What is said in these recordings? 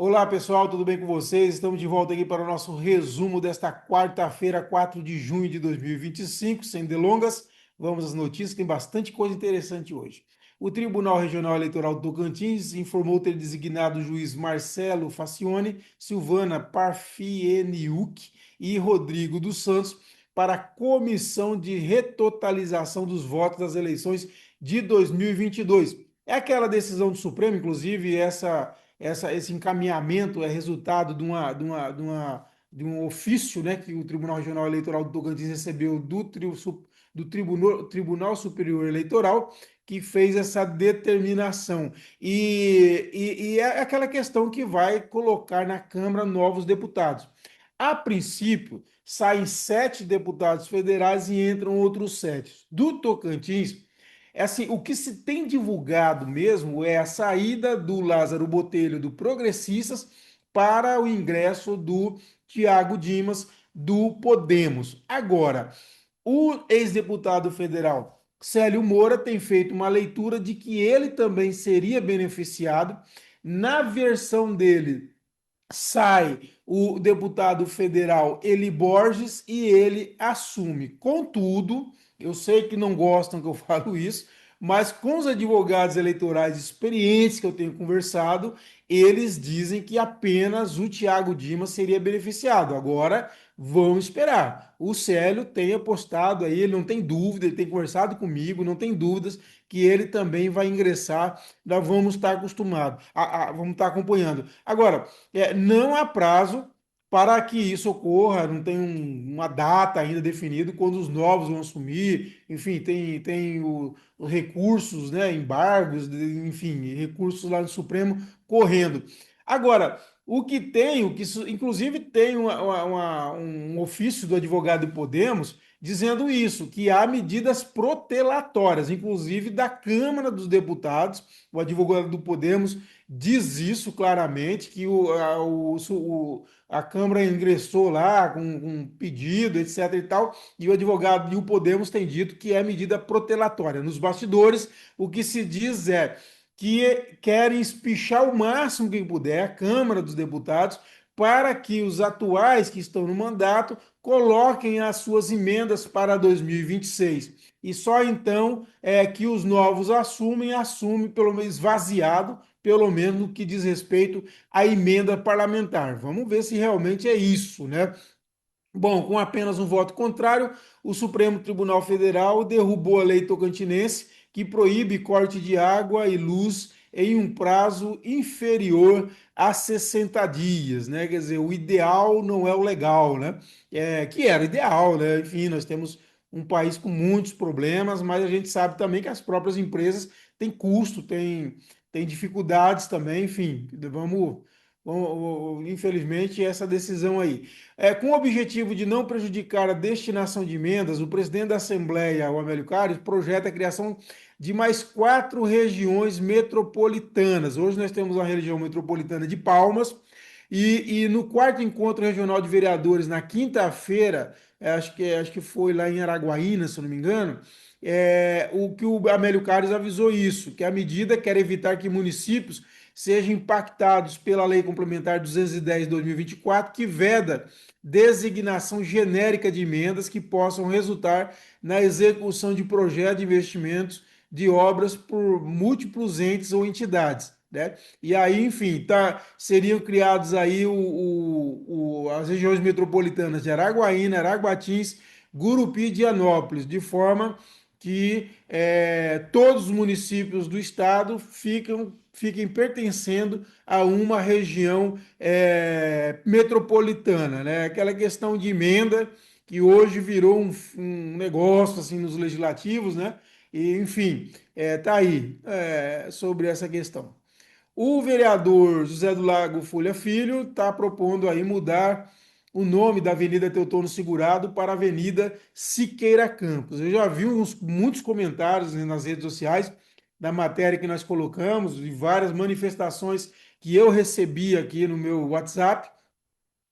Olá pessoal, tudo bem com vocês? Estamos de volta aqui para o nosso resumo desta quarta-feira, 4 de junho de 2025. Sem delongas, vamos às notícias, tem bastante coisa interessante hoje. O Tribunal Regional Eleitoral do Tocantins informou ter designado o juiz Marcelo Facione, Silvana Parfieniuk e Rodrigo dos Santos para a comissão de retotalização dos votos das eleições de 2022. É aquela decisão do Supremo, inclusive, esse encaminhamento é resultado de um ofício, né, que o Tribunal Regional Eleitoral do Tocantins recebeu do Tribunal Superior Eleitoral, que fez essa determinação. E é aquela questão que vai colocar na Câmara novos deputados. A princípio, saem 7 deputados federais e entram outros 7. Do Tocantins, é assim, o que se tem divulgado mesmo é a saída do Lázaro Botelho do Progressistas para o ingresso do Tiago Dimas do Podemos. Agora, o ex-deputado federal Célio Moura tem feito uma leitura de que ele também seria beneficiado. Na versão dele, sai o deputado federal Eli Borges e ele assume. Contudo, eu sei que não gostam que eu falo isso, mas com os advogados eleitorais experientes que eu tenho conversado, eles dizem que apenas o Tiago Dimas seria beneficiado. Agora, vamos esperar. O Célio tem apostado aí, ele não tem dúvida, ele tem conversado comigo, não tem dúvidas que ele também vai ingressar. Nós vamos estar acostumados, vamos estar acompanhando. Agora, não há prazo para que isso ocorra, não tem uma data ainda definida quando os novos vão assumir, enfim, tem os recursos, né, embargos, enfim, recursos lá no Supremo correndo. Agora, inclusive tem um ofício do advogado de Podemos dizendo isso, que há medidas protelatórias, inclusive da Câmara dos Deputados, o advogado do Podemos diz isso claramente, que a Câmara ingressou lá com um pedido, etc e tal, e o advogado e o Podemos têm dito que é medida protelatória. Nos bastidores, o que se diz é que querem espichar o máximo que puder a Câmara dos Deputados para que os atuais que estão no mandato coloquem as suas emendas para 2026. E só então é que os novos assumem pelo menos esvaziado, pelo menos no que diz respeito à emenda parlamentar. Vamos ver se realmente é isso, né? Bom, com apenas um voto contrário, o Supremo Tribunal Federal derrubou a lei tocantinense que proíbe corte de água e luz em um prazo inferior a 60 dias, né? Quer dizer, o ideal não é o legal, né? Que era ideal, né? Enfim, nós temos um país com muitos problemas, mas a gente sabe também que as próprias empresas têm custo, têm dificuldades também, enfim, infelizmente, essa decisão aí. Com o objetivo de não prejudicar a destinação de emendas, o presidente da Assembleia, o Amélio Carlos, projeta a criação de mais 4 regiões metropolitanas. Hoje nós temos a região metropolitana de Palmas, e no quarto encontro regional de vereadores, na quinta-feira, acho que foi lá em Araguaína, se eu não me engano, o que o Amélio Carlos avisou isso, que a medida quer evitar que municípios sejam impactados pela Lei Complementar 210 de 2024, que veda designação genérica de emendas que possam resultar na execução de projetos de investimentos de obras por múltiplos entes ou entidades. Né? E aí, enfim, seriam criados aí as regiões metropolitanas de Araguaína, Araguatins, Gurupi e Dianópolis, de forma que todos os municípios do estado fiquem pertencendo a uma região metropolitana, né? Aquela questão de emenda que hoje virou um negócio assim nos legislativos, né? E, enfim, tá aí sobre essa questão. O vereador José do Lago Folha Filho está propondo aí mudar o nome da Avenida Teotônio Segurado para Avenida Siqueira Campos. Eu já vi muitos comentários nas redes sociais da matéria que nós colocamos e várias manifestações que eu recebi aqui no meu WhatsApp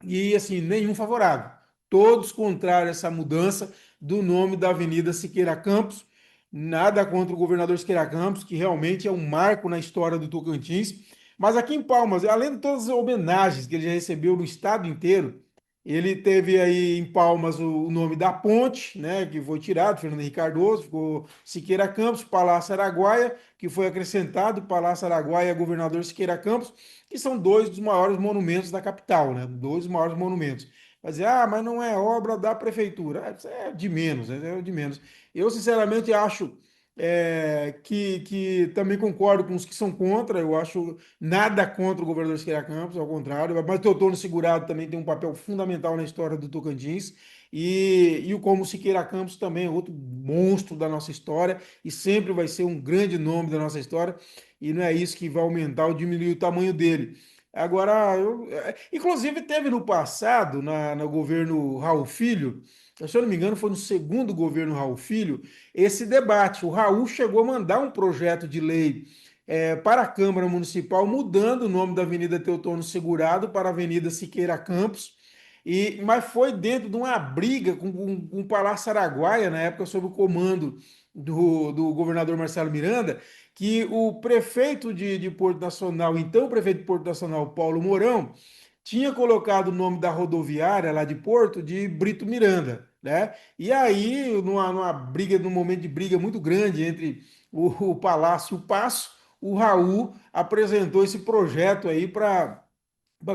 e assim, nenhum favorável. Todos contrários a essa mudança do nome da Avenida Siqueira Campos. Nada contra o governador Siqueira Campos, que realmente é um marco na história do Tocantins, Mas aqui em Palmas, além de todas as homenagens que ele já recebeu no estado inteiro, ele teve aí em Palmas o nome da ponte, né, que foi tirado, Fernando Henrique Cardoso, ficou Siqueira Campos, Palácio Araguaia, que foi acrescentado, Palácio Araguaia, Governador Siqueira Campos, que são dois dos maiores monumentos da capital, né, dois dos maiores monumentos. Vai dizer, mas não é obra da prefeitura. Isso é de menos, né, é de menos. Eu, sinceramente, acho que também concordo com os que são contra, eu acho nada contra o governador Siqueira Campos, ao contrário, mas Teotônio Segurado também tem um papel fundamental na história do Tocantins, e o como Siqueira Campos também é outro monstro da nossa história, e sempre vai ser um grande nome da nossa história, e não é isso que vai aumentar ou diminuir o tamanho dele. Agora, inclusive teve no passado, no governo Raul Filho, se eu não me engano, foi no segundo governo Raul Filho, esse debate. O Raul chegou a mandar um projeto de lei para a Câmara Municipal, mudando o nome da Avenida Teotônio Segurado para Avenida Siqueira Campos, mas foi dentro de uma briga com o Palácio Araguaia, na época, sob o comando do governador Marcelo Miranda, que o prefeito de Porto Nacional, então o prefeito de Porto Nacional, Paulo Mourão, tinha colocado o nome da rodoviária lá de Porto de Brito Miranda, né? E aí, numa briga, num momento de briga muito grande entre o Palácio e o Paço, o Raul apresentou esse projeto aí para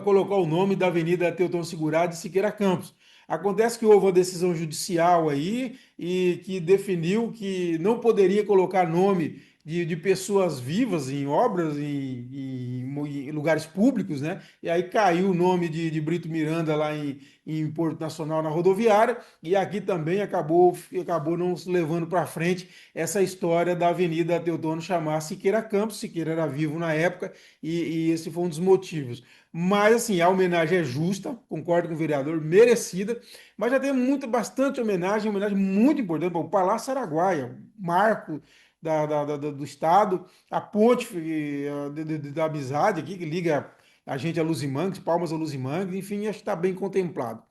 colocar o nome da Avenida Teotônio Segurado de Siqueira Campos. Acontece que houve uma decisão judicial aí e que definiu que não poderia colocar nome de pessoas vivas em obras, em lugares públicos, né? E aí caiu o nome de Brito Miranda lá em Porto Nacional, na rodoviária, e aqui também acabou não se levando para frente essa história da Avenida Teotônio chamar Siqueira Campos. Siqueira era vivo na época e esse foi um dos motivos. Mas, assim, a homenagem é justa, concordo com o vereador, merecida, mas já tem bastante homenagem muito importante. Bom, o Palácio Araguaia, marco do Estado, a ponte da amizade aqui, que liga a gente a Luzimangue, Palmas a Luzimangue, enfim, acho que está bem contemplado.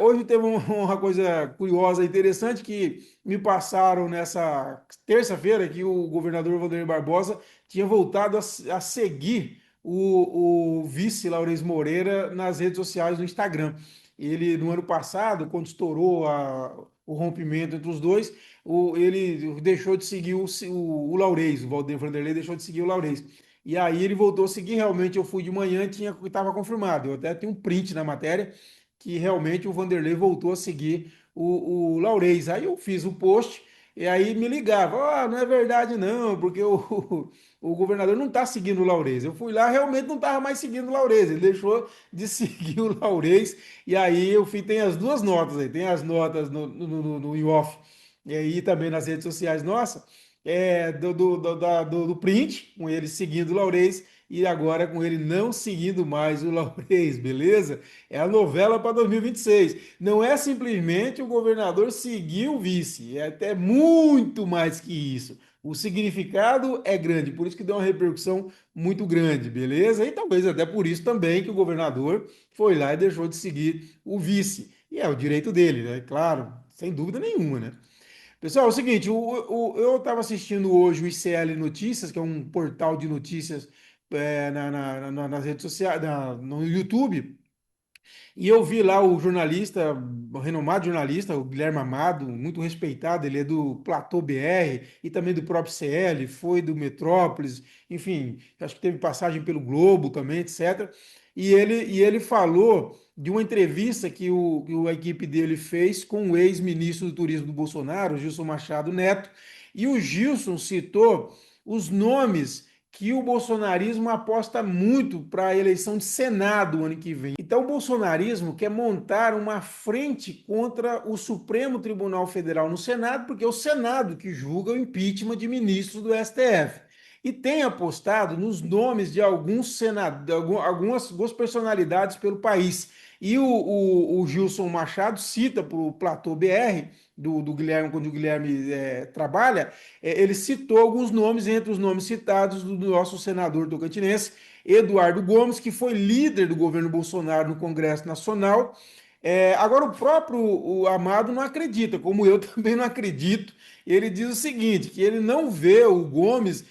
Hoje teve uma coisa curiosa, interessante, que me passaram nessa terça-feira que o governador Vanderlei Barbosa tinha voltado a seguir o vice Laurez Moreira nas redes sociais no Instagram. Ele, no ano passado, quando estourou o rompimento entre os dois, ele deixou de seguir o Laurez, o Valdir Vanderlei deixou de seguir o Laurez. E aí ele voltou a seguir, realmente eu fui de manhã e estava confirmado. Eu até tenho um print na matéria que realmente o Vanderlei voltou a seguir o Laurez. Aí eu fiz o post e aí me ligava, não é verdade não, porque o governador não está seguindo o Laurez. Eu fui lá, realmente não estava mais seguindo o Laurez, ele deixou de seguir o Laurez, e aí eu fui, tem as duas notas aí, tem as notas no in-off, e aí também nas redes sociais, nossa, do print, com ele seguindo o Laurez, e agora com ele não seguindo mais o Laurez, beleza? É a novela para 2026. Não é simplesmente o governador seguir o vice, é até muito mais que isso. O significado é grande, por isso que deu uma repercussão muito grande, beleza? E talvez até por isso também que o governador foi lá e deixou de seguir o vice. E é o direito dele, né? Claro, sem dúvida nenhuma, né? Pessoal, é o seguinte, eu estava assistindo hoje o ICL Notícias, que é um portal de notícias nas redes sociais, no YouTube, e eu vi lá o jornalista, o renomado jornalista, o Guilherme Amado, muito respeitado, ele é do Platô BR e também do próprio CL, foi do Metrópolis, enfim, acho que teve passagem pelo Globo também, etc. E ele falou de uma entrevista que a equipe dele fez com o ex-ministro do Turismo do Bolsonaro, Gilson Machado Neto, e o Gilson citou os nomes que o bolsonarismo aposta muito para a eleição de Senado o ano que vem. Então, o bolsonarismo quer montar uma frente contra o Supremo Tribunal Federal no Senado, porque é o Senado que julga o impeachment de ministros do STF. E tem apostado nos nomes de alguns senadores, algumas personalidades pelo país. E o Gilson Machado cita para o Platô BR, do Guilherme, quando o Guilherme trabalha, ele citou alguns nomes, entre os nomes citados do nosso senador tocantinense, Eduardo Gomes, que foi líder do governo Bolsonaro no Congresso Nacional. Agora, o próprio Amado não acredita, como eu também não acredito. Ele diz o seguinte, que ele não vê o Gomes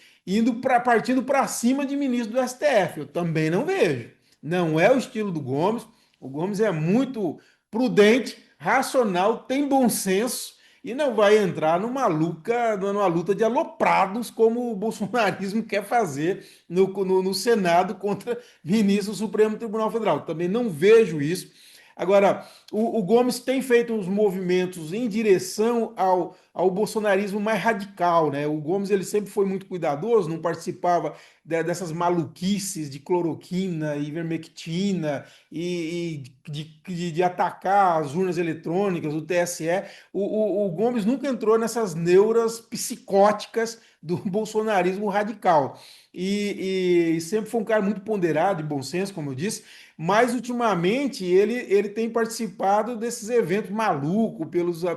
partindo para cima de ministro do STF. Eu também não vejo. Não é o estilo do Gomes. O Gomes é muito prudente, racional, tem bom senso e não vai entrar numa luta de aloprados como o bolsonarismo quer fazer no Senado contra ministro do Supremo Tribunal Federal. Também não vejo isso. Agora, o Gomes tem feito uns movimentos em direção ao bolsonarismo mais radical, né? O Gomes ele sempre foi muito cuidadoso, não participava dessas maluquices de cloroquina, ivermectina de atacar as urnas eletrônicas, o TSE. O Gomes nunca entrou nessas neuras psicóticas do bolsonarismo radical. E sempre foi um cara muito ponderado e bom senso, como eu disse, mas ultimamente ele tem participado desses eventos malucos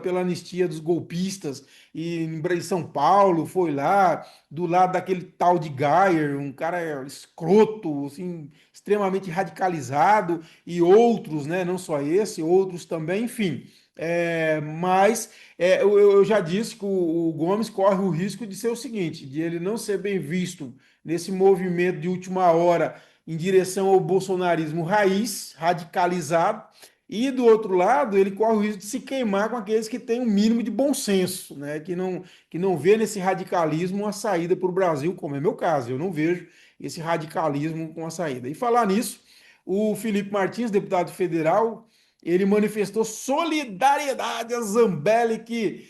pela anistia dos golpistas em São Paulo, foi lá do lado daquele tal de Geyer, um cara escroto, assim, extremamente radicalizado, e outros, né? Não só esse, outros também, enfim. Eu já disse que o Gomes corre o risco de ser o seguinte, de ele não ser bem visto nesse movimento de última hora em direção ao bolsonarismo raiz, radicalizado, e do outro lado, ele corre o risco de se queimar com aqueles que têm um mínimo de bom senso, né? Que não vê nesse radicalismo uma saída para o Brasil, como é meu caso. Eu não vejo esse radicalismo com a saída. E falar nisso, o Felipe Martins, deputado federal, ele manifestou solidariedade a Zambelli, que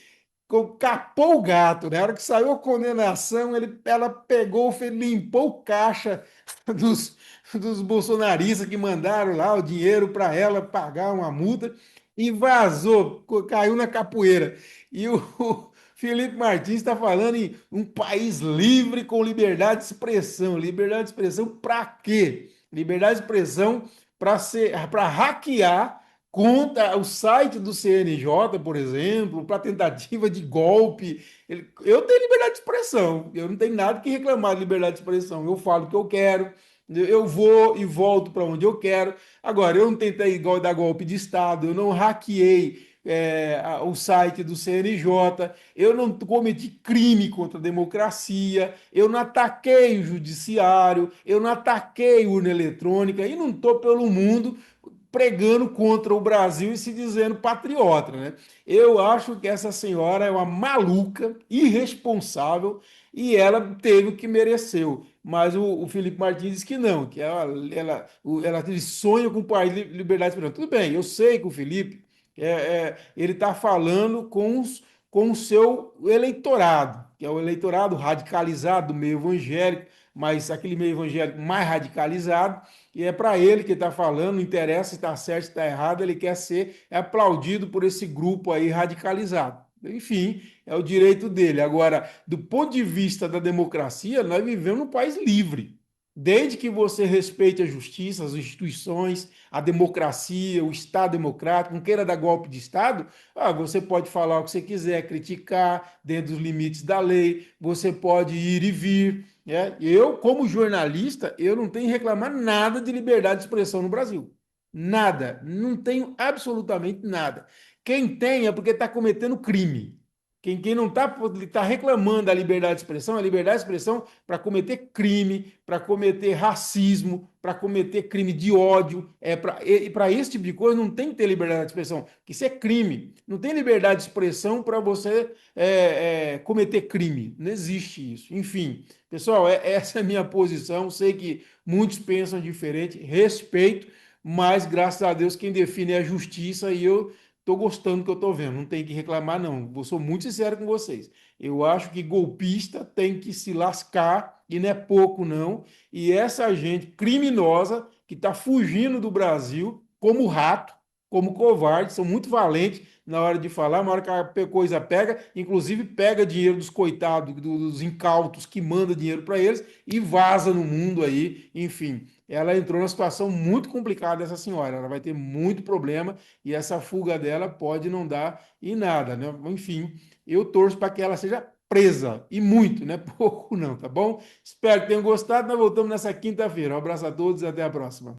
capou o gato, né? Na hora que saiu a condenação, ela pegou, limpou o caixa dos, dos bolsonaristas que mandaram lá o dinheiro para ela pagar uma multa e vazou, caiu na capoeira. E o Felipe Martins está falando em um país livre com liberdade de expressão. Liberdade de expressão para quê? Liberdade de expressão para hackear contra o site do CNJ, por exemplo, para tentativa de golpe. Eu tenho liberdade de expressão, eu não tenho nada que reclamar de liberdade de expressão. Eu falo o que eu quero, eu vou e volto para onde eu quero. Agora, eu não tentei dar golpe de Estado, eu não hackeei o site do CNJ, eu não cometi crime contra a democracia, eu não ataquei o judiciário, eu não ataquei urna eletrônica e não estou pelo mundo pregando contra o Brasil e se dizendo patriota, né? Eu acho que essa senhora é uma maluca, irresponsável e ela teve o que mereceu. Mas o Felipe Martins diz que não, que ela sonha com o país de liberdade de expressão. Tudo bem, eu sei que o Felipe ele está falando com o seu eleitorado, que é o eleitorado radicalizado do meio evangélico, mas aquele meio evangélico mais radicalizado, e é para ele que está falando, não interessa se está certo, se está errado, ele quer ser aplaudido por esse grupo aí radicalizado. Enfim, é o direito dele. Agora, do ponto de vista da democracia, nós vivemos num país livre. Desde que você respeite a justiça, as instituições, a democracia, o Estado democrático, não queira dar golpe de Estado, você pode falar o que você quiser, criticar dentro dos limites da lei, você pode ir e vir. Né? Eu, como jornalista, eu não tenho que reclamar nada de liberdade de expressão no Brasil. Nada. Não tenho absolutamente nada. Quem tem é porque está cometendo crime. Quem não está reclamando da liberdade de expressão, a liberdade de expressão para cometer crime, para cometer racismo, para cometer crime de ódio, para esse tipo de coisa não tem que ter liberdade de expressão, porque isso é crime. Não tem liberdade de expressão para você cometer crime. Não existe isso. Enfim, pessoal, essa é a minha posição. Sei que muitos pensam diferente, respeito, mas graças a Deus quem define é a justiça e eu estou gostando do que eu estou vendo, não tem que reclamar, não. Eu sou muito sincero com vocês. Eu acho que golpista tem que se lascar, e não é pouco, não. E essa gente criminosa que está fugindo do Brasil como rato, como covarde, são muito valentes na hora de falar, na hora que a coisa pega, inclusive pega dinheiro dos coitados, dos incautos que manda dinheiro para eles e vaza no mundo aí, enfim. Ela entrou numa situação muito complicada, essa senhora. Ela vai ter muito problema e essa fuga dela pode não dar em nada, né? Enfim, eu torço para que ela seja presa e muito, né? Pouco não, tá bom? Espero que tenham gostado. Nós voltamos nessa quinta-feira. Um abraço a todos e até a próxima.